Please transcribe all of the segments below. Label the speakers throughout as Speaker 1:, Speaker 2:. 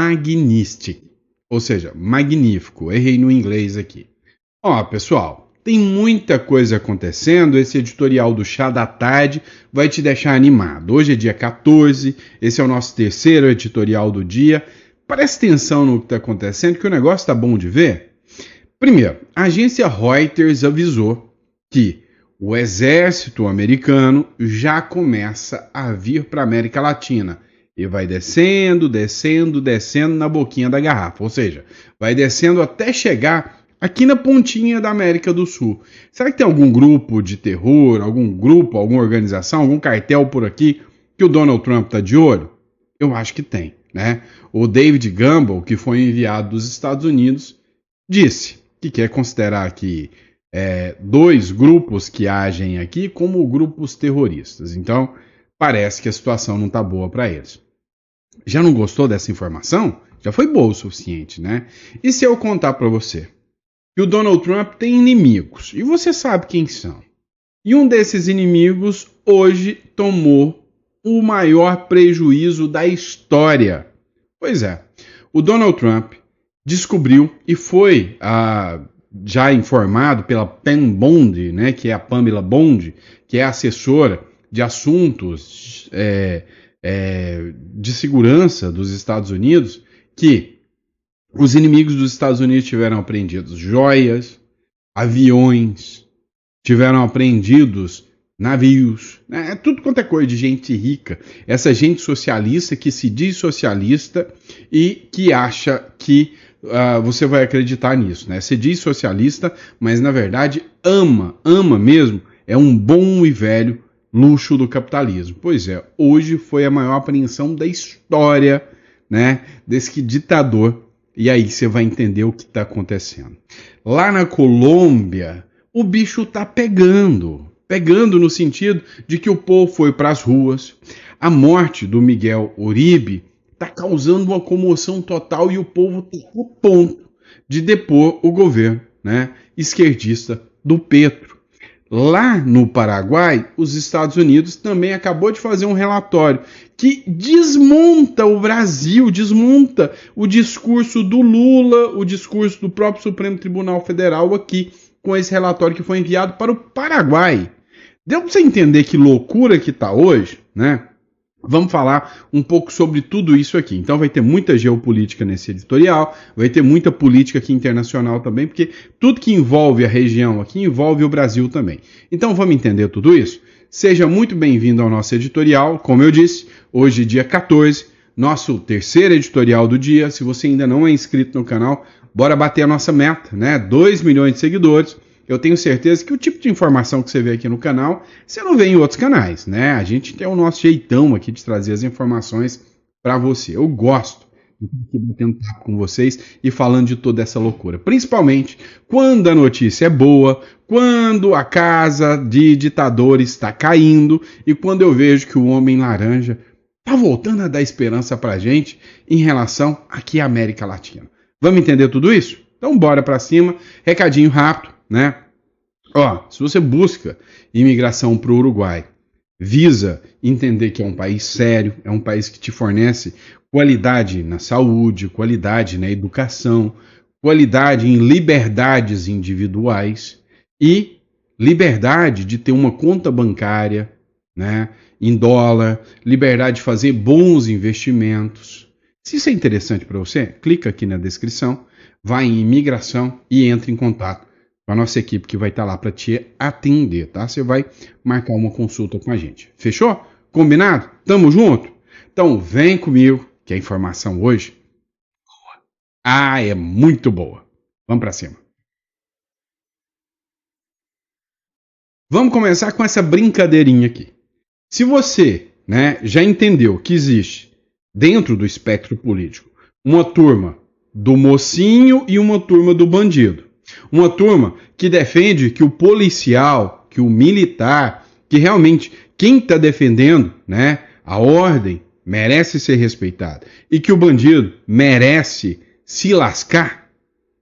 Speaker 1: Magnistic, ou seja, magnífico. Errei no inglês aqui. Ó, pessoal, tem muita coisa acontecendo. Esse editorial do Chá da Tarde vai te deixar animado. Hoje é dia 14, esse é o nosso terceiro editorial do dia. Presta atenção no que está acontecendo, que o negócio está bom de ver. Primeiro, a agência Reuters avisou que o exército americano já começa a vir para a América Latina e vai descendo na boquinha da garrafa, ou seja, vai descendo até chegar aqui na pontinha da América do Sul. Será que tem algum grupo de terror, alguma organização, algum cartel por aqui que o Donald Trump está de olho? Eu acho que tem, né? O David Gamble, que foi enviado dos Estados Unidos, disse que quer considerar que dois grupos que agem aqui como grupos terroristas. Então, parece que a situação não está boa para eles. Já não gostou dessa informação? Já foi boa o suficiente, né? E se eu contar para você que o Donald Trump tem inimigos, e você sabe quem são, e um desses inimigos hoje tomou o maior prejuízo da história. Pois é, o Donald Trump descobriu e foi já informado pela Pam Bondi, né, que é a Pamela Bondi, que é assessora de assuntos de segurança dos Estados Unidos, que os inimigos dos Estados Unidos tiveram apreendidos joias, aviões, tiveram apreendidos navios, tudo quanto é coisa de gente rica. Essa gente socialista que se diz socialista e que acha que você vai acreditar nisso, né? Se diz socialista, mas na verdade ama mesmo, é um bom e velho luxo do capitalismo. Pois é, hoje foi a maior apreensão da história, né, desse ditador, e aí você vai entender o que está acontecendo. Lá na Colômbia, o bicho está pegando no sentido de que o povo foi para as ruas. A morte do Miguel Uribe está causando uma comoção total e o povo está a ponto de depor o governo, né, esquerdista do Petro. Lá no Paraguai, os Estados Unidos também acabou de fazer um relatório que desmonta o Brasil, desmonta o discurso do Lula, o discurso do próprio Supremo Tribunal Federal aqui, com esse relatório que foi enviado para o Paraguai. Deu para você entender que loucura que está hoje, né? Vamos falar um pouco sobre tudo isso aqui. Então vai ter muita geopolítica nesse editorial, vai ter muita política aqui internacional também, porque tudo que envolve a região aqui envolve o Brasil também. Então vamos entender tudo isso? Seja muito bem-vindo ao nosso editorial. Como eu disse, hoje dia 14, nosso terceiro editorial do dia. Se você ainda não é inscrito no canal, bora bater a nossa meta, né? 2 milhões de seguidores. Eu tenho certeza que o tipo de informação que você vê aqui no canal, você não vê em outros canais, né? A gente tem o nosso jeitão aqui de trazer as informações para você. Eu gosto de estar aqui batendo papo com vocês e falando de toda essa loucura. Principalmente quando a notícia é boa, quando a casa de ditador está caindo e quando eu vejo que o Homem Laranja está voltando a dar esperança para a gente em relação aqui à América Latina. Vamos entender tudo isso? Então bora para cima. Recadinho rápido, né? Ó, se você busca imigração para o Uruguai, visa entender que é um país sério, é um país que te fornece qualidade na saúde, qualidade na educação, qualidade em liberdades individuais e liberdade de ter uma conta bancária, né, em dólar, liberdade de fazer bons investimentos. Se isso é interessante para você, clica aqui na descrição, vai em imigração e entre em contato com a nossa equipe que vai estar lá para te atender, tá? Você vai marcar uma consulta com a gente. Fechou? Combinado? Tamo junto? Então vem comigo, que a informação hoje é muito boa. Vamos para cima. Vamos começar com essa brincadeirinha aqui. Se você, né, já entendeu que existe dentro do espectro político uma turma do mocinho e uma turma do bandido, uma turma que defende que o policial, que o militar, que realmente quem está defendendo, né, a ordem merece ser respeitado e que o bandido merece se lascar,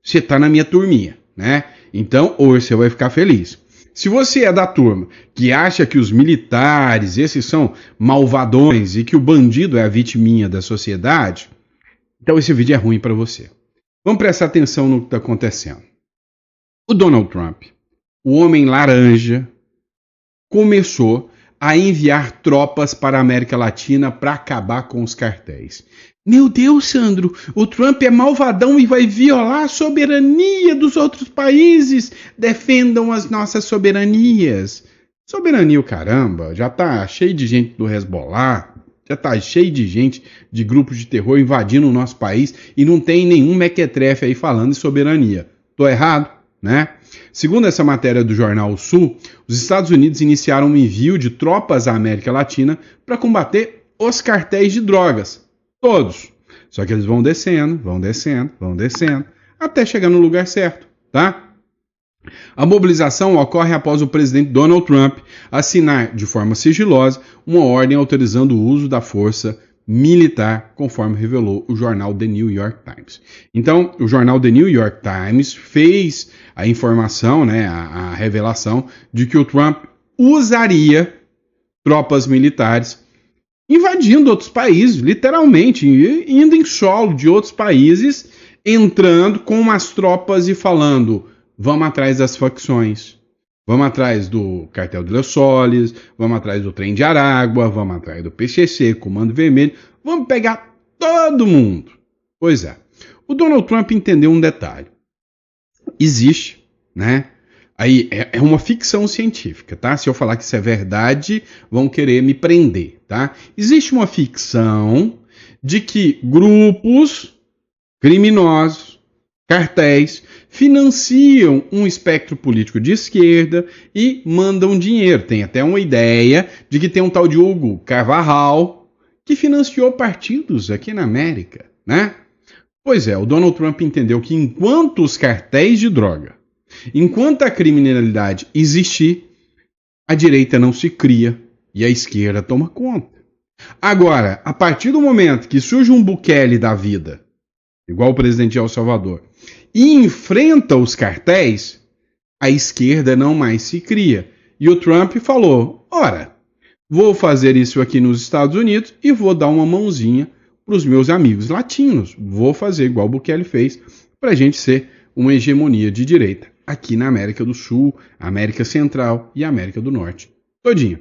Speaker 1: você está na minha turminha, né? Então hoje você vai ficar feliz. Se você é da turma que acha que os militares, esses são malvadões e que o bandido é a vitiminha da sociedade, Então esse vídeo é ruim para você. Vamos prestar atenção no que está acontecendo. O Donald Trump, o homem laranja, começou a enviar tropas para a América Latina para acabar com os cartéis. Meu Deus, Sandro, o Trump é malvadão e vai violar a soberania dos outros países. Defendam as nossas soberanias. Soberania o caramba, já tá cheio de gente do Hezbollah, já tá cheio de gente de grupos de terror invadindo o nosso país e não tem nenhum mequetrefe aí falando de soberania. Tô errado, né? Segundo essa matéria do jornal O Sul, os Estados Unidos iniciaram um envio de tropas à América Latina para combater os cartéis de drogas. Todos. Só que eles vão descendo, até chegar no lugar certo, tá? A mobilização ocorre após o presidente Donald Trump assinar de forma sigilosa uma ordem autorizando o uso da força militar, conforme revelou o jornal The New York Times. Então, o jornal The New York Times fez a informação, né, a revelação de que o Trump usaria tropas militares invadindo outros países, literalmente, indo em solo de outros países, entrando com umas tropas e falando: vamos atrás das facções, vamos atrás do Cartel de Los Soles, vamos atrás do Trem de Aragua, vamos atrás do PCC, Comando Vermelho, vamos pegar todo mundo. Pois é, o Donald Trump entendeu um detalhe. Existe, né? Aí é uma ficção científica, tá? Se eu falar que isso é verdade, vão querer me prender, tá? Existe uma ficção de que grupos criminosos, cartéis, financiam um espectro político de esquerda e mandam dinheiro. Tem até uma ideia de que tem um tal de Hugo Carvajal que financiou partidos aqui na América, né? Pois é, o Donald Trump entendeu que enquanto os cartéis de droga, enquanto a criminalidade existir, a direita não se cria e a esquerda toma conta. Agora, a partir do momento que surge um Bukele da vida, igual o presidente de El Salvador, e enfrenta os cartéis, a esquerda não mais se cria. E o Trump falou: ora, vou fazer isso aqui nos Estados Unidos e vou dar uma mãozinha para os meus amigos latinos. Vou fazer igual o Bukele fez para a gente ser uma hegemonia de direita aqui na América do Sul, América Central e América do Norte todinha.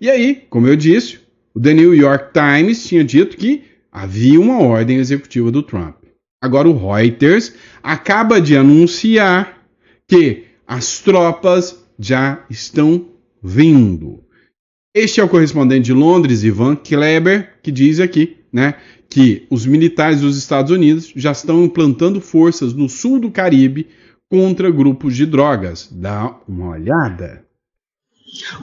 Speaker 1: E aí, como eu disse, o The New York Times tinha dito que havia uma ordem executiva do Trump. Agora o Reuters acaba de anunciar que as tropas já estão vindo. Este é o correspondente de Londres, Ivan Kleber, que diz aqui, né, que os militares dos Estados Unidos já estão implantando forças no sul do Caribe contra grupos de drogas. Dá uma olhada.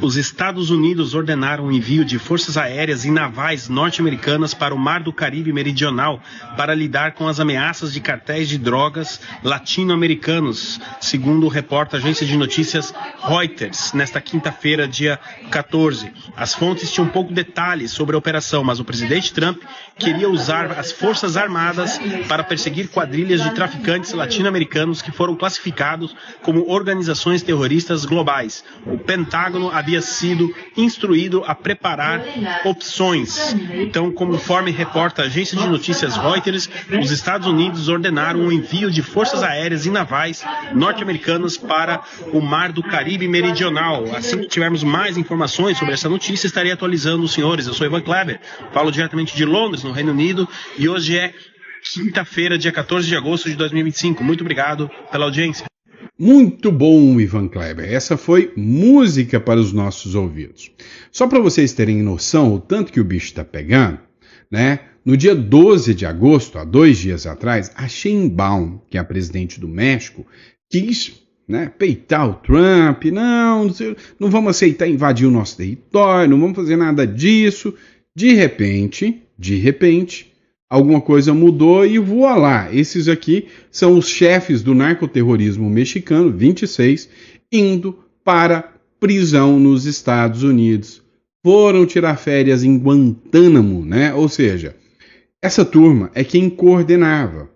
Speaker 2: Os Estados Unidos ordenaram o envio de forças aéreas e navais norte-americanas para o Mar do Caribe Meridional para lidar com as ameaças de cartéis de drogas latino-americanos, segundo reporta a agência de notícias Reuters, nesta quinta-feira, dia 14. As fontes tinham pouco detalhes sobre a operação, mas o presidente Trump queria usar as forças armadas para perseguir quadrilhas de traficantes latino-americanos que foram classificados como organizações terroristas globais. O Pentágono havia sido instruído a preparar opções. Então, conforme reporta a agência de notícias Reuters, os Estados Unidos ordenaram o envio de forças aéreas e navais norte-americanas para o Mar do Caribe Meridional. Assim que tivermos mais informações sobre essa notícia, estarei atualizando os senhores. Eu sou Ivan Kleber, falo diretamente de Londres, no Reino Unido, e hoje é quinta-feira, dia 14 de agosto de 2025. Muito obrigado pela audiência.
Speaker 1: Muito bom, Ivan Kleber. Essa foi música para os nossos ouvidos. Só para vocês terem noção o tanto que o bicho está pegando, né? No dia 12 de agosto, há 2 dias atrás, a Sheinbaum, que é a presidente do México, quis, né, peitar o Trump. Não vamos aceitar invadir o nosso território, não vamos fazer nada disso. De repente, alguma coisa mudou e voa lá. Esses aqui são os chefes do narcoterrorismo mexicano, 26, indo para prisão nos Estados Unidos. Foram tirar férias em Guantánamo, né? Ou seja, essa turma é quem coordenava.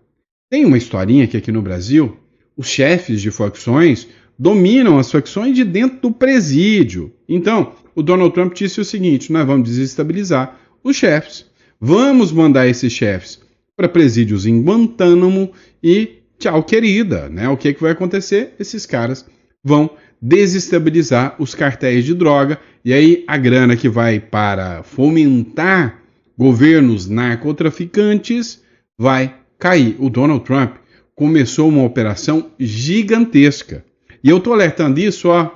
Speaker 1: Tem uma historinha que aqui no Brasil, os chefes de facções dominam as facções de dentro do presídio. Então, o Donald Trump disse o seguinte: nós vamos desestabilizar os chefes. Vamos mandar esses chefes para presídios em Guantánamo e tchau, querida, né? O que vai acontecer? Esses caras vão desestabilizar os cartéis de droga e aí a grana que vai para fomentar governos narcotraficantes vai cair. O Donald Trump começou uma operação gigantesca. E eu tô alertando isso, ó,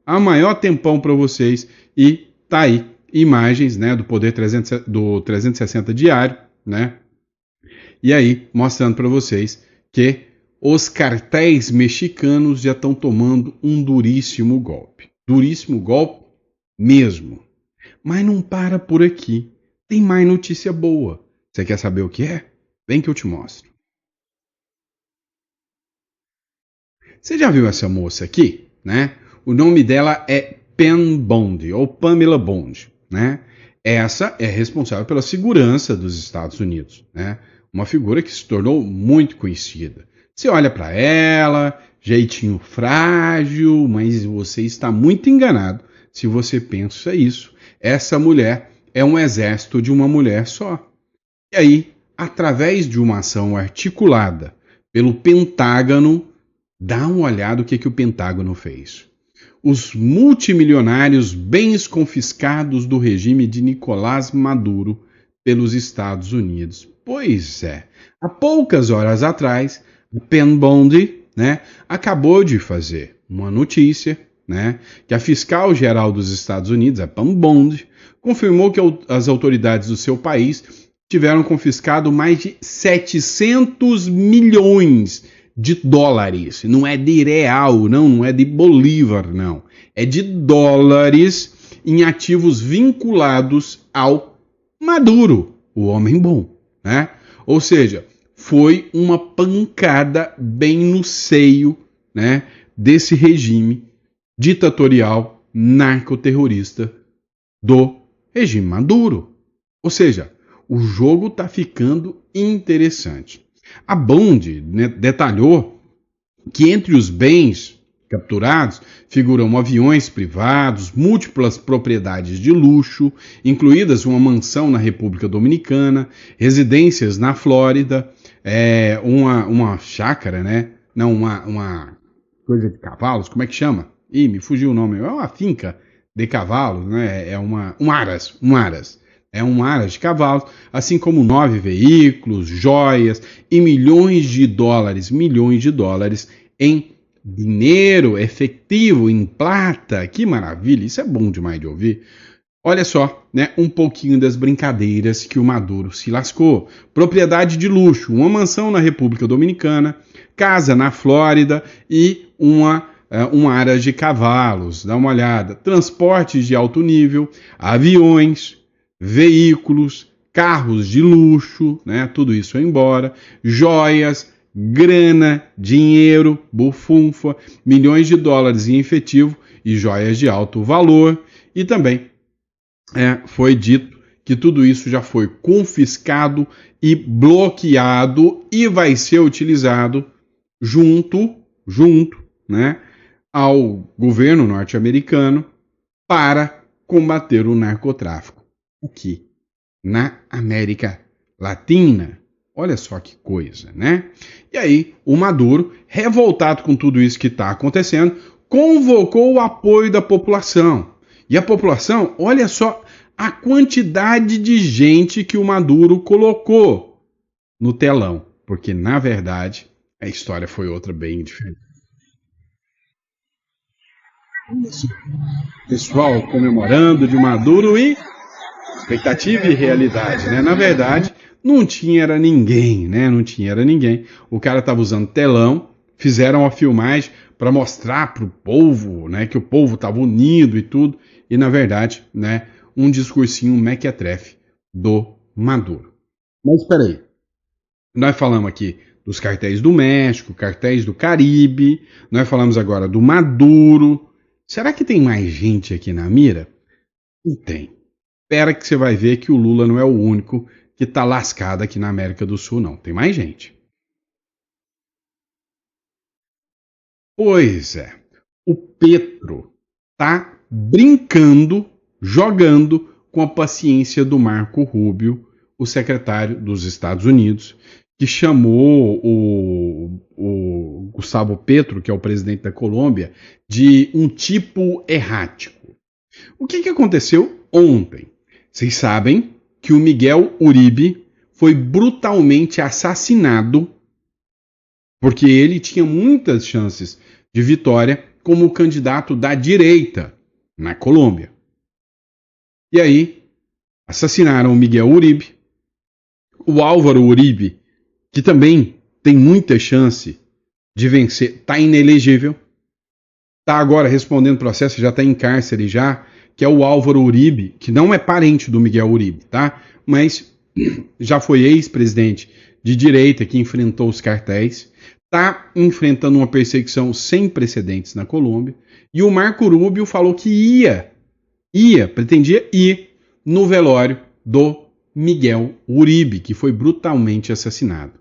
Speaker 1: há maior tempão para vocês. E tá aí imagens, né, do Poder 360 diário, né? E aí mostrando para vocês que os cartéis mexicanos já estão tomando um duríssimo golpe. Duríssimo golpe mesmo. Mas não para por aqui. Tem mais notícia boa. Você quer saber o que é? Vem que eu te mostro. Você já viu essa moça aqui, né? O nome dela é Pam Bondi, ou Pamela Bondi, né? Essa é responsável pela segurança dos Estados Unidos, né? Uma figura que se tornou muito conhecida. Você olha para ela, jeitinho frágil, mas você está muito enganado se você pensa isso. Essa mulher é um exército de uma mulher só. E aí, através de uma ação articulada pelo Pentágono, dá uma olhada o que o Pentágono fez. Os multimilionários bens confiscados do regime de Nicolás Maduro pelos Estados Unidos. Pois é, há poucas horas atrás, o Pam Bondi, né, acabou de fazer uma notícia, né, que a fiscal-geral dos Estados Unidos, a Pam Bondi, confirmou que as autoridades do seu país tiveram confiscado mais de 700 milhões de dólares. Não é de real, não é de bolívar, não. É de dólares em ativos vinculados ao Maduro, o homem bom, né? Ou seja, foi uma pancada bem no seio, né, desse regime ditatorial narcoterrorista do regime Maduro. Ou seja, o jogo está ficando interessante. A Bond, né, detalhou que entre os bens capturados figuram aviões privados, múltiplas propriedades de luxo, incluídas uma mansão na República Dominicana, residências na Flórida, uma chácara, né? Não, uma coisa de cavalos, como é que chama? Ih, me fugiu o nome. É uma finca de cavalos, né? É um aras. É um aras de cavalos, assim como 9 veículos, joias e milhões de dólares em dinheiro efetivo, em plata. Que maravilha, isso é bom demais de ouvir. Olha só, né, um pouquinho das brincadeiras que o Maduro se lascou. Propriedade de luxo, uma mansão na República Dominicana, casa na Flórida e um aras de cavalos. Dá uma olhada. Transportes de alto nível, aviões, veículos, carros de luxo, né? Tudo isso embora, joias, grana, dinheiro, bufunfa, milhões de dólares em efetivo e joias de alto valor. E também foi dito que tudo isso já foi confiscado e bloqueado e vai ser utilizado junto, né, ao governo norte-americano para combater o narcotráfico aqui na América Latina. Olha só que coisa, né? E aí, o Maduro, revoltado com tudo isso que está acontecendo, convocou o apoio da população. E a população, olha só a quantidade de gente que o Maduro colocou no telão. Porque, na verdade, a história foi outra bem diferente. Pessoal comemorando de Maduro e expectativa e realidade, né? Na verdade, não tinha ninguém, né? Não tinha ninguém. O cara estava usando telão, fizeram a filmagem para mostrar para o povo, né, que o povo estava unido e tudo, e na verdade, né, um discursinho mequetrefe do Maduro. Mas espera aí, nós falamos aqui dos cartéis do México, cartéis do Caribe, nós falamos agora do Maduro. Será que tem mais gente aqui na mira? Não tem. Espera que você vai ver que o Lula não é o único que está lascado aqui na América do Sul, não. Tem mais gente. Pois é. O Petro está brincando, jogando com a paciência do Marco Rubio, o secretário dos Estados Unidos, que chamou o Gustavo Petro, que é o presidente da Colômbia, de um tipo errático. O que aconteceu ontem? Vocês sabem que o Miguel Uribe foi brutalmente assassinado porque ele tinha muitas chances de vitória como candidato da direita na Colômbia. E aí, assassinaram o Miguel Uribe, o Álvaro Uribe, que também tem muita chance de vencer, está inelegível, está agora respondendo processo, já está em cárcere já, que é o Álvaro Uribe, que não é parente do Miguel Uribe, tá? Mas já foi ex-presidente de direita que enfrentou os cartéis, está enfrentando uma perseguição sem precedentes na Colômbia, e o Marco Rubio falou que pretendia ir no velório do Miguel Uribe, que foi brutalmente assassinado,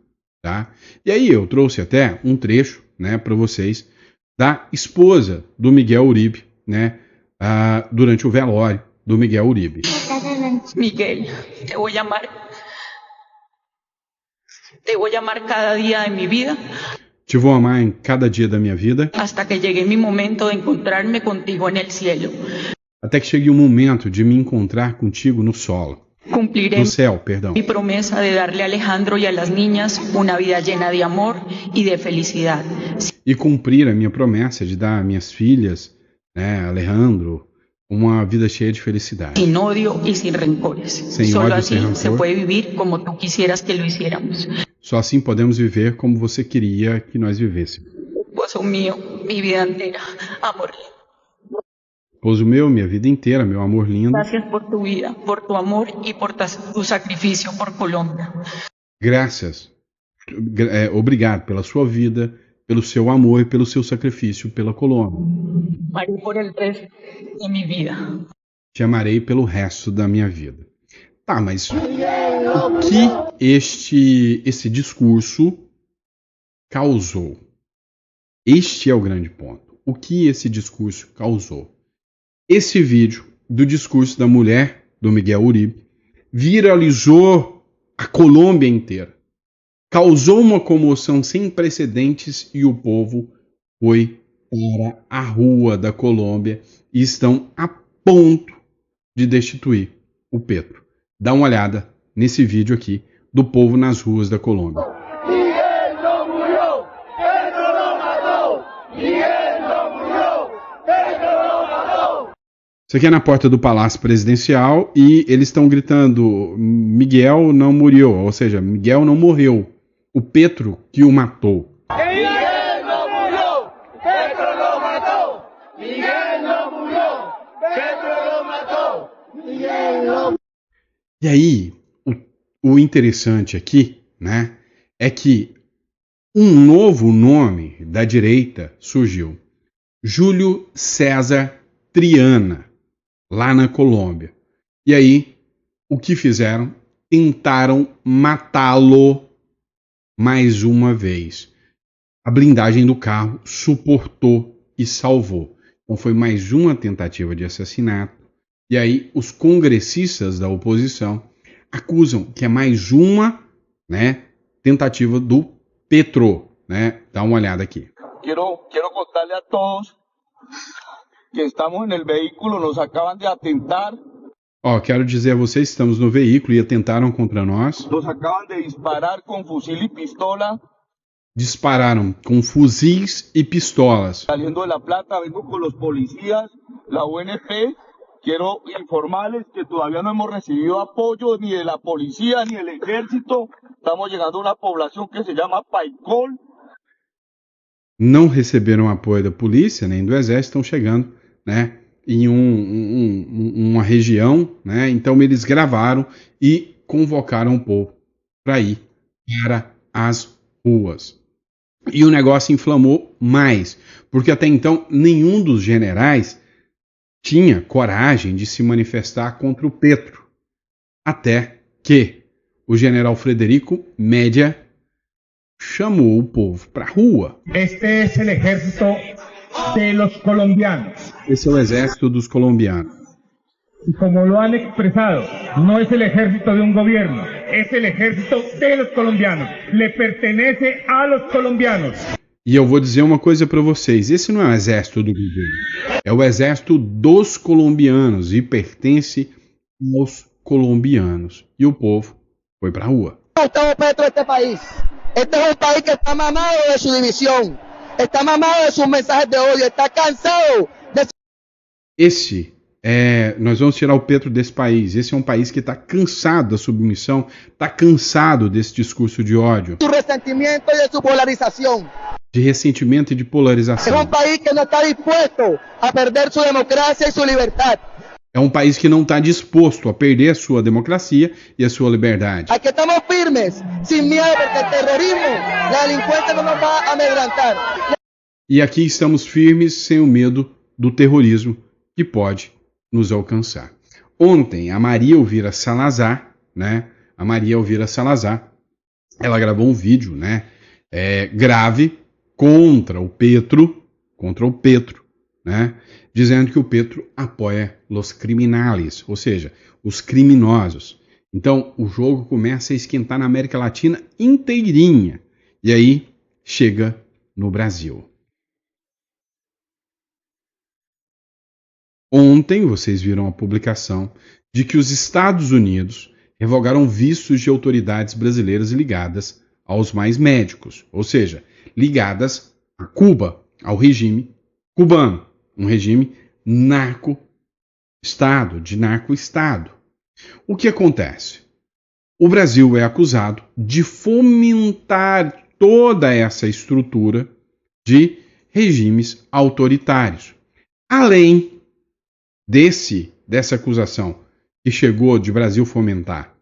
Speaker 1: tá? E aí eu trouxe até um trecho, né, para vocês, da esposa do Miguel Uribe, né, durante o velório do Miguel Uribe.
Speaker 3: Miguel, te voy a amar cada día de mi vida.
Speaker 1: Te vou amar em cada dia da minha vida.
Speaker 3: Hasta que llegue mi momento de encontrarme contigo en el cielo.
Speaker 1: Até que chegue o momento de me encontrar contigo no solo.
Speaker 3: Cumpliré
Speaker 1: No céu, perdão.
Speaker 3: mi promesa de darle a Alejandro y a las niñas una vida llena de amor y de felicidad.
Speaker 1: E cumprir a minha promessa de dar a minhas filhas, né, Alejandro, uma vida cheia de felicidade.
Speaker 3: Sin odio y sin rencores.
Speaker 1: Sem
Speaker 3: Solo
Speaker 1: ódio,
Speaker 3: así
Speaker 1: sem rancor.
Speaker 3: se puede vivir como tú quisieras que lo hiciéramos.
Speaker 1: Só assim podemos viver como você queria que nós vivêssemos.
Speaker 3: Esposo mío, mi vida entera, amor.
Speaker 1: Esposo meu, minha vida inteira, meu amor lindo.
Speaker 3: Gracias por tu vida, por tu amor y por tu sacrificio por Colombia.
Speaker 1: Graças. Obrigado pela sua vida, pelo seu amor e pelo seu sacrifício pela Colômbia.
Speaker 3: Amaré por el resto de mi vida.
Speaker 1: Te amarei pelo resto da minha vida. Tá, mas o que esse discurso causou? Este é o grande ponto. O que esse discurso causou? Esse vídeo do discurso da mulher do Miguel Uribe viralizou a Colômbia inteira. Causou uma comoção sem precedentes e o povo foi para a rua da Colômbia e estão a ponto de destituir o Petro. Dá uma olhada nesse vídeo aqui do povo nas ruas da Colômbia.
Speaker 4: Miguel no murió, Petro lo mató. Miguel no murió, Petro lo mató.
Speaker 1: Isso aqui é na porta do Palácio Presidencial e eles estão gritando Miguel não murió, ou seja, Miguel não morreu. O Petro que o matou.
Speaker 4: Miguel no murió, Petro lo mató. Miguel no murió, Petro lo mató. Miguel no...
Speaker 1: E aí, o interessante aqui, né, é que um novo nome da direita surgiu. Júlio César Triana, lá na Colômbia. E aí, o que fizeram? Tentaram matá-lo mais uma vez. A blindagem do carro suportou e salvou. Então foi mais uma tentativa de assassinato. E aí os congressistas da oposição acusam que é mais uma, né, tentativa do Petro, né? Dá uma olhada aqui.
Speaker 5: Quiero contarle a todos que estamos en el vehículo, nos acaban de atentar.
Speaker 1: Ó, quero dizer a vocês, estamos no veículo e atentaram contra nós.
Speaker 5: Nos acaban de disparar con fusil y pistola.
Speaker 1: Dispararam com fuzis e pistolas.
Speaker 5: Saliendo de La Plata, vengo con los policías, la UNP. Quiero informarles que todavía no hemos recibido apoyo ni de la policía ni del ejército. Estamos llegando a una población que se llama Paicol.
Speaker 1: Não receberam apoio da polícia nem do exército, estão chegando, né, em uma região, né? Então eles gravaram e convocaram o povo para ir para as ruas. E o negócio inflamou mais, porque até então nenhum dos generais tinha coragem de se manifestar contra o Petro. Até que o general Frederico Média chamou o povo para a rua.
Speaker 6: Este es el ejército de los colombianos.
Speaker 1: Esse é o exército dos colombianos.
Speaker 6: Y como lo han expresado, no es el ejército de un gobierno. es el ejército de los colombianos, le pertenece a los colombianos.
Speaker 1: E eu vou dizer uma coisa para vocês, esse não é o exército do governo, é o exército dos colombianos e pertence aos colombianos. E o povo foi para a rua.
Speaker 7: Petro este país. Este es un país que está mamado de su división, está mamado de sus mensajes de odio, está cansado de...
Speaker 1: Nós vamos tirar o Petro desse país. Esse é um país que está cansado da submissão, está cansado desse discurso de ódio,
Speaker 7: su resentimiento y de su polarización.
Speaker 1: de ressentimento e de
Speaker 7: Es
Speaker 1: polarização.
Speaker 7: un país que no está dispuesto a perder su democracia y su libertad.
Speaker 1: É um país que não está disposto a perder a sua democracia e a sua liberdade.
Speaker 7: Aquí estamos firmes, sin miedo, porque el terrorismo, la delincuencia no nos va a amedrentar.
Speaker 1: E aqui estamos firmes sem o medo do terrorismo que pode nos alcançar. Ontem, a Maria Elvira Salazar, ela gravou um vídeo, grave contra o Petro, dizendo que o Petro apoia os criminales, ou seja, os criminosos. Então, o jogo começa a esquentar na América Latina inteirinha. E aí, chega no Brasil. Ontem, vocês viram a publicação de que os Estados Unidos revogaram vistos de autoridades brasileiras ligadas aos mais médicos, ou seja, ligadas a Cuba, ao regime cubano, um regime narco-estado. O que acontece? O Brasil é acusado de fomentar toda essa estrutura de regimes autoritários. Além dessa acusação que chegou de Brasil fomentar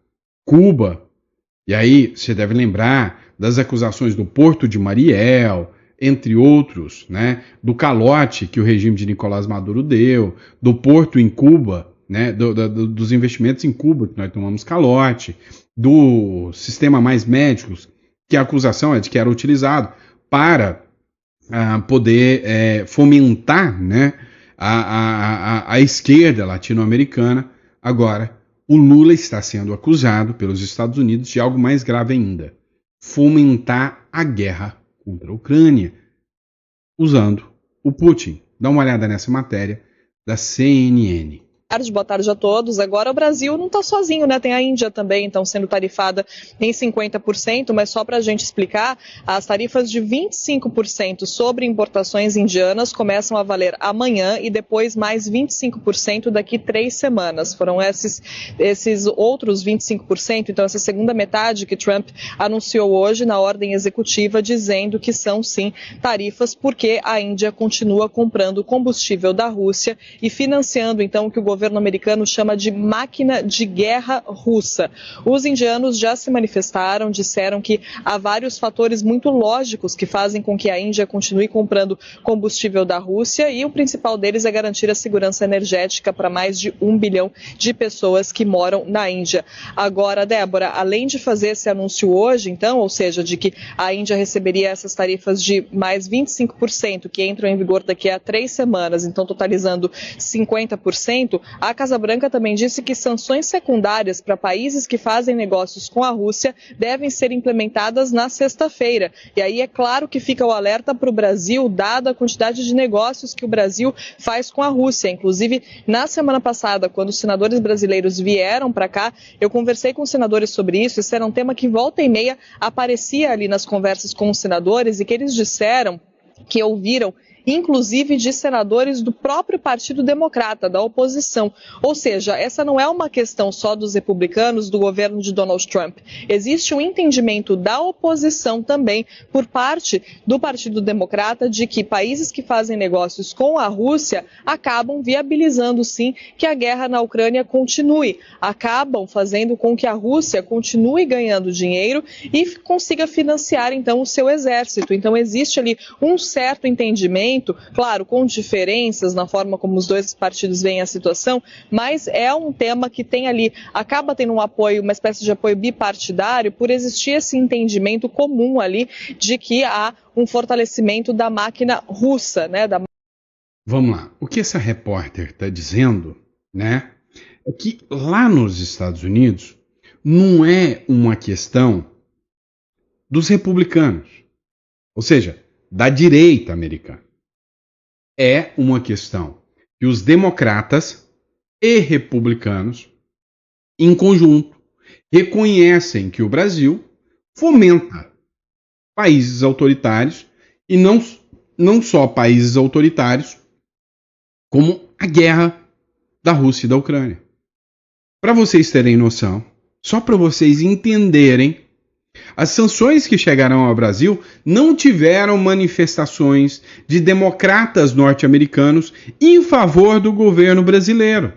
Speaker 1: Cuba, e aí você deve lembrar das acusações do Porto de Mariel, entre outros, do calote que o regime de Nicolás Maduro deu, do porto em Cuba, dos investimentos em Cuba que nós tomamos calote, do sistema mais médicos, que a acusação é de que era utilizado para poder fomentar, a esquerda latino-americana. Agora, o Lula está sendo acusado pelos Estados Unidos de algo mais grave ainda: fomentar a guerra contra a Ucrânia, usando o Putin. Dá uma olhada nessa matéria da CNN.
Speaker 8: Boa tarde a todos. Agora o Brasil não está sozinho, Tem a Índia também, então, sendo tarifada em 50%, mas só para a gente explicar, as tarifas de 25% sobre importações indianas começam a valer amanhã e depois mais 25% daqui 3 semanas. Foram esses outros 25%, então essa segunda metade que Trump anunciou hoje na ordem executiva, dizendo que são sim tarifas porque a Índia continua comprando combustível da Rússia e financiando então o que o governo americano chama de máquina de guerra russa. Os indianos já se manifestaram, disseram que há vários fatores muito lógicos que fazem com que a Índia continue comprando combustível da Rússia e o principal deles é garantir a segurança energética para mais de 1 bilhão de pessoas que moram na Índia. Agora, Débora, além de fazer esse anúncio hoje, então, ou seja, de que a Índia receberia essas tarifas de mais 25%, que entram em vigor daqui a 3 semanas, então totalizando 50%, a Casa Branca também disse que sanções secundárias para países que fazem negócios com a Rússia devem ser implementadas na sexta-feira. E aí é claro que fica o alerta para o Brasil, dada a quantidade de negócios que o Brasil faz com a Rússia. Inclusive, na semana passada, quando os senadores brasileiros vieram para cá, eu conversei com os senadores sobre isso. Esse era um tema que volta e meia aparecia ali nas conversas com os senadores e que eles disseram que ouviram inclusive de senadores do próprio Partido Democrata, da oposição. Ou seja, essa não é uma questão só dos republicanos, do governo de Donald Trump. Existe um entendimento da oposição também, por parte do Partido Democrata, de que países que fazem negócios com a Rússia acabam viabilizando, sim, que a guerra na Ucrânia continue. Acabam fazendo com que a Rússia continue ganhando dinheiro e consiga financiar, então, o seu exército. Então, existe ali um certo entendimento, claro, com diferenças na forma como os dois partidos veem a situação, mas é um tema que tem ali, acaba tendo um apoio, uma espécie de apoio bipartidário, por existir esse entendimento comum ali de que há um fortalecimento da máquina russa, né?
Speaker 1: Vamos lá. O que essa repórter está dizendo, né, é que lá nos Estados Unidos, não é uma questão dos republicanos, ou seja, da direita americana. É uma questão que os democratas e republicanos, em conjunto, reconhecem que o Brasil fomenta países autoritários, e não só países autoritários, como a guerra da Rússia e da Ucrânia. Para vocês terem noção, só para vocês entenderem, as sanções que chegaram ao Brasil não tiveram manifestações de democratas norte-americanos em favor do governo brasileiro.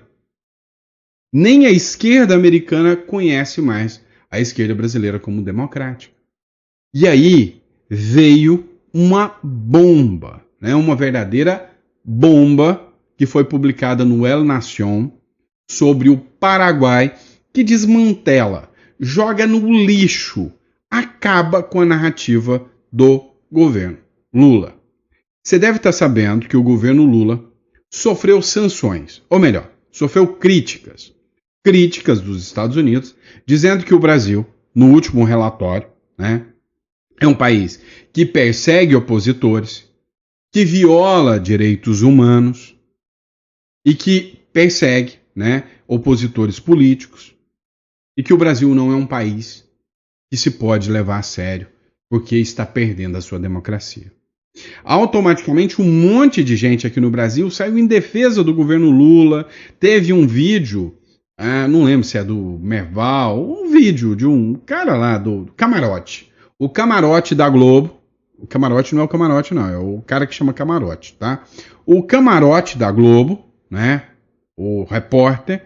Speaker 1: Nem a esquerda americana conhece mais a esquerda brasileira como democrática. E aí veio uma bomba, né? Uma verdadeira bomba que foi publicada no El Nación sobre o Paraguai, que desmantela, joga no lixo, acaba com a narrativa do governo Lula. Você deve estar sabendo que o governo Lula sofreu sanções, ou melhor, sofreu críticas dos Estados Unidos, dizendo que o Brasil, no último relatório, né, é um país que persegue opositores, que viola direitos humanos e que persegue, né, opositores políticos, e que o Brasil não é um país que se pode levar a sério porque está perdendo a sua democracia. Automaticamente, um monte de gente aqui no Brasil saiu em defesa do governo Lula. Teve um vídeo, não lembro se é do Merval, um vídeo de um cara lá do Camarote. O Camarote da Globo. O Camarote não é o Camarote, não. É o cara que chama Camarote, tá? O Camarote da Globo, né? O repórter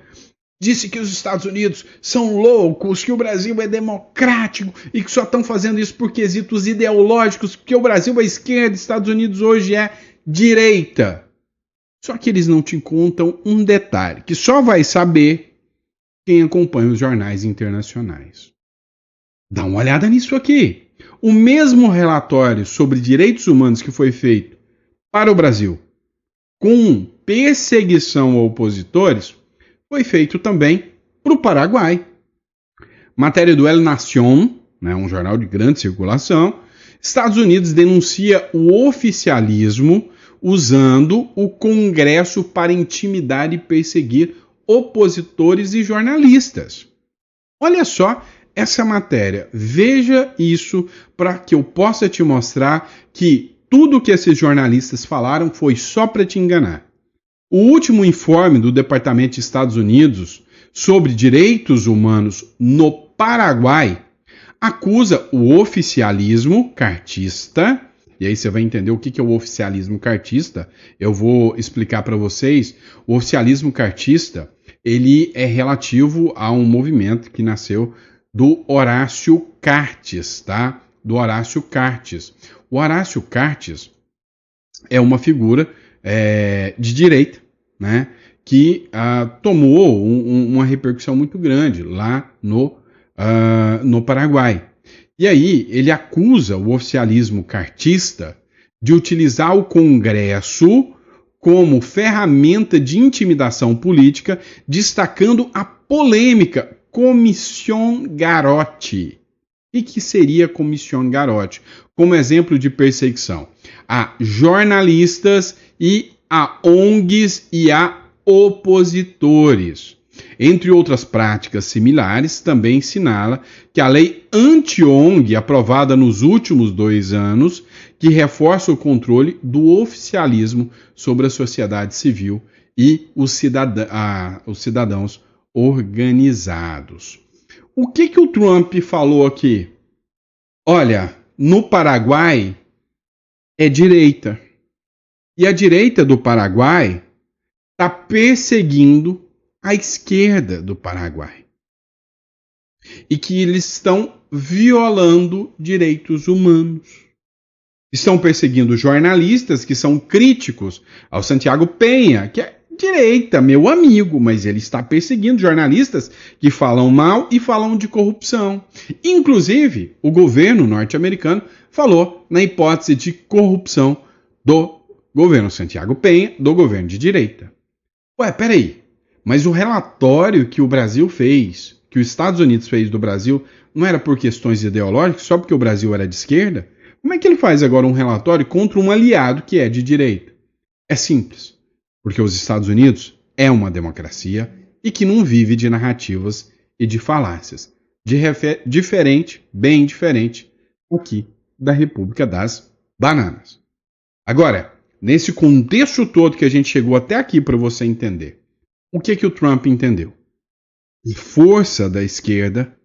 Speaker 1: disse que os Estados Unidos são loucos, que o Brasil é democrático e que só estão fazendo isso por quesitos ideológicos, porque o Brasil é esquerda, Estados Unidos hoje é direita. Só que eles não te contam um detalhe, que só vai saber quem acompanha os jornais internacionais. Dá uma olhada nisso aqui. O mesmo relatório sobre direitos humanos que foi feito para o Brasil com perseguição a opositores foi feito também para o Paraguai. Matéria do El Nación, né, um jornal de grande circulação. Estados Unidos denuncia o oficialismo usando o Congresso para intimidar e perseguir opositores e jornalistas. Olha só essa matéria. Veja isso para que eu possa te mostrar que tudo que esses jornalistas falaram foi só para te enganar. O último informe do Departamento de Estados Unidos sobre direitos humanos no Paraguai acusa o oficialismo cartista, e aí você vai entender o que é o oficialismo cartista. Eu vou explicar para vocês. O oficialismo cartista, ele é relativo a um movimento que nasceu do Horácio Cartes, tá? Do Horácio Cartes. O Horácio Cartes é uma figura de direita, né, que tomou uma repercussão muito grande lá no Paraguai. E aí ele acusa o oficialismo cartista de utilizar o Congresso como ferramenta de intimidação política, destacando a polêmica Comissão Garotti. O que seria a Comissão Garotti? Como exemplo de perseguição a jornalistas e a ONGs e a opositores. Entre outras práticas similares, também assinala que a lei anti-ONG, aprovada nos últimos 2 anos, que reforça o controle do oficialismo sobre a sociedade civil e os cidadãos organizados. O que o Trump falou aqui? Olha, no Paraguai é direita. E a direita do Paraguai está perseguindo a esquerda do Paraguai. E que eles estão violando direitos humanos. Estão perseguindo jornalistas que são críticos ao Santiago Penha, que é direita, meu amigo, mas ele está perseguindo jornalistas que falam mal e falam de corrupção. Inclusive, o governo norte-americano falou na hipótese de corrupção do governo Santiago Penha, do governo de direita. Ué, peraí, mas o relatório que o Brasil fez que os Estados Unidos fez do Brasil não era por questões ideológicas, só porque o Brasil era de esquerda, como é que ele faz agora um relatório contra um aliado que é de direita? É simples, porque os Estados Unidos é uma democracia e que não vive de narrativas e de falácias. Diferente, bem diferente, aqui da República das Bananas. Agora, nesse contexto todo que a gente chegou até aqui para você entender, o que o Trump entendeu? A força da esquerda,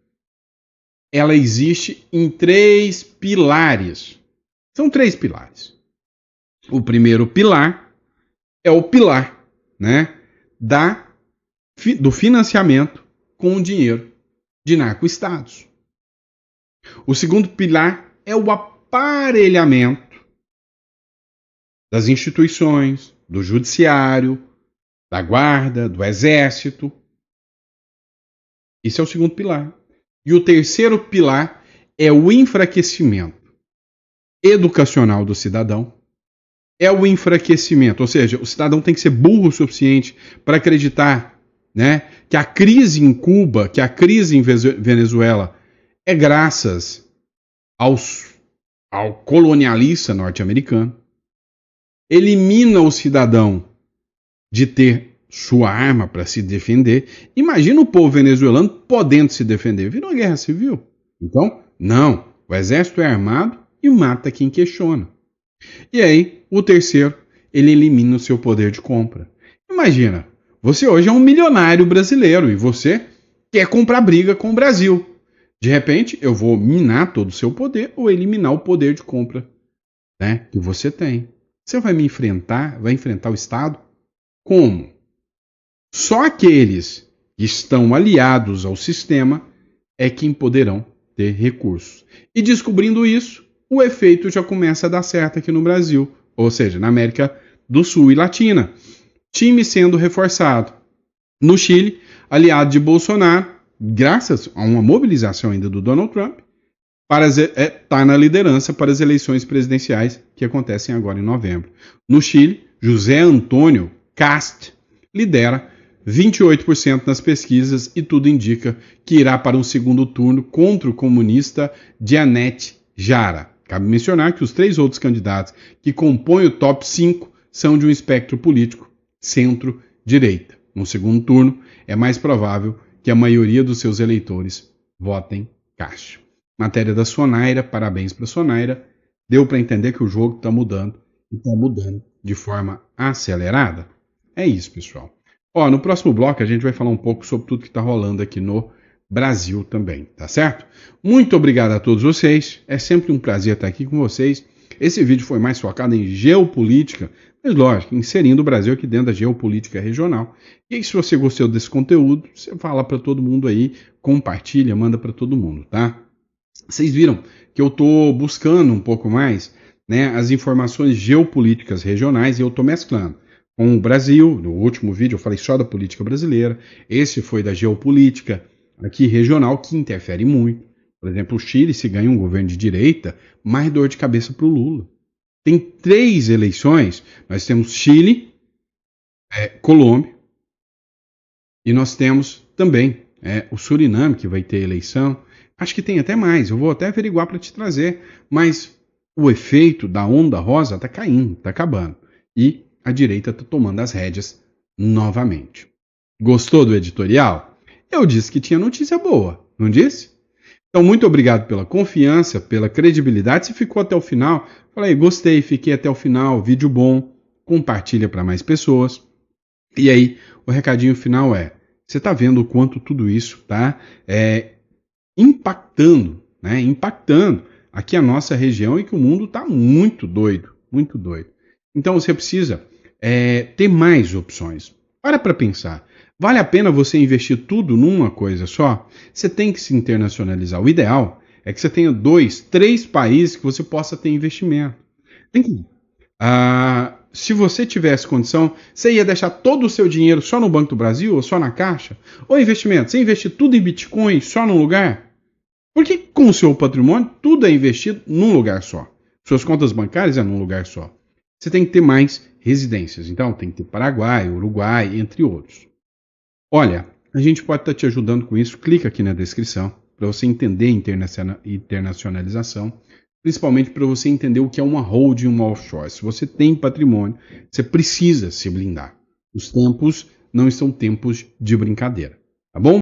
Speaker 1: ela existe em 3 pilares. São 3 pilares. O primeiro pilar é o pilar, né, do financiamento com o dinheiro de narco-estados. O segundo pilar é o aparelhamento das instituições, do judiciário, da guarda, do exército. Esse é o segundo pilar. E o terceiro pilar é o enfraquecimento educacional do cidadão. É o enfraquecimento, ou seja, o cidadão tem que ser burro o suficiente para acreditar, né, que a crise em Cuba, que a crise em Venezuela é graças ao colonialista norte-americano. Elimina o cidadão de ter sua arma para se defender. Imagina o povo venezuelano podendo se defender. Virou uma guerra civil. Então, não. O exército é armado e mata quem questiona. E aí, o terceiro, ele elimina o seu poder de compra. Imagina, você hoje é um milionário brasileiro e você quer comprar briga com o Brasil. De repente, eu vou minar todo o seu poder ou eliminar o poder de compra, né, que você tem. Você vai enfrentar o Estado? Como? Só aqueles que estão aliados ao sistema é quem poderão ter recursos. E descobrindo isso, o efeito já começa a dar certo aqui no Brasil, ou seja, na América do Sul e Latina. Time sendo reforçado. No Chile, aliado de Bolsonaro, graças a uma mobilização ainda do Donald Trump, está na liderança para as eleições presidenciais que acontecem agora em novembro. No Chile, José Antônio Kast lidera 28% nas pesquisas e tudo indica que irá para um segundo turno contra o comunista Janete Jara. Cabe mencionar que os 3 outros candidatos que compõem o top 5 são de um espectro político centro-direita. No segundo turno, é mais provável que a maioria dos seus eleitores votem Caixa. Matéria da Sonaira, parabéns para a Sonaira. Deu para entender que o jogo está mudando e está mudando de forma acelerada. É isso, pessoal. No próximo bloco a gente vai falar um pouco sobre tudo que está rolando aqui no Brasil também, tá certo? Muito obrigado a todos vocês. É sempre um prazer estar aqui com vocês. Esse vídeo foi mais focado em geopolítica, mas lógico, inserindo o Brasil aqui dentro da geopolítica regional. E aí, se você gostou desse conteúdo, você fala para todo mundo aí, compartilha, manda para todo mundo, tá? Vocês viram que eu estou buscando um pouco mais, né, as informações geopolíticas regionais e eu estou mesclando com o Brasil. No último vídeo eu falei só da política brasileira, esse foi da geopolítica aqui regional, que interfere muito. Por exemplo, o Chile, se ganha um governo de direita, mais dor de cabeça para o Lula. Tem 3 eleições, nós temos Chile, Colômbia, e nós temos também o Suriname, que vai ter eleição. Acho que tem até mais, eu vou até averiguar para te trazer, mas o efeito da onda rosa está caindo, está acabando. E a direita está tomando as rédeas novamente. Gostou do editorial? Eu disse que tinha notícia boa, não disse? Então, muito obrigado pela confiança, pela credibilidade. Se ficou até o final, falei, gostei, fiquei até o final, vídeo bom, compartilha para mais pessoas. E aí, o recadinho final você está vendo o quanto tudo isso está impactando, né? Impactando aqui a nossa região e que o mundo está muito doido, muito doido. Então, você precisa ter mais opções. Para pensar. Vale a pena você investir tudo numa coisa só? Você tem que se internacionalizar. O ideal é que você tenha 2, 3 países que você possa ter investimento. Se você tivesse condição, você ia deixar todo o seu dinheiro só no Banco do Brasil ou só na Caixa? Ou investimento? Você investir tudo em Bitcoin só num lugar? Porque com o seu patrimônio, tudo é investido num lugar só. Suas contas bancárias é num lugar só. Você tem que ter mais residências. Então, tem que ter Paraguai, Uruguai, entre outros. Olha, A gente pode estar te ajudando com isso. Clica aqui na descrição para você entender internacionalização, principalmente para você entender o que é uma holding e uma offshore. Se você tem patrimônio, você precisa se blindar. Os tempos não são tempos de brincadeira, tá bom?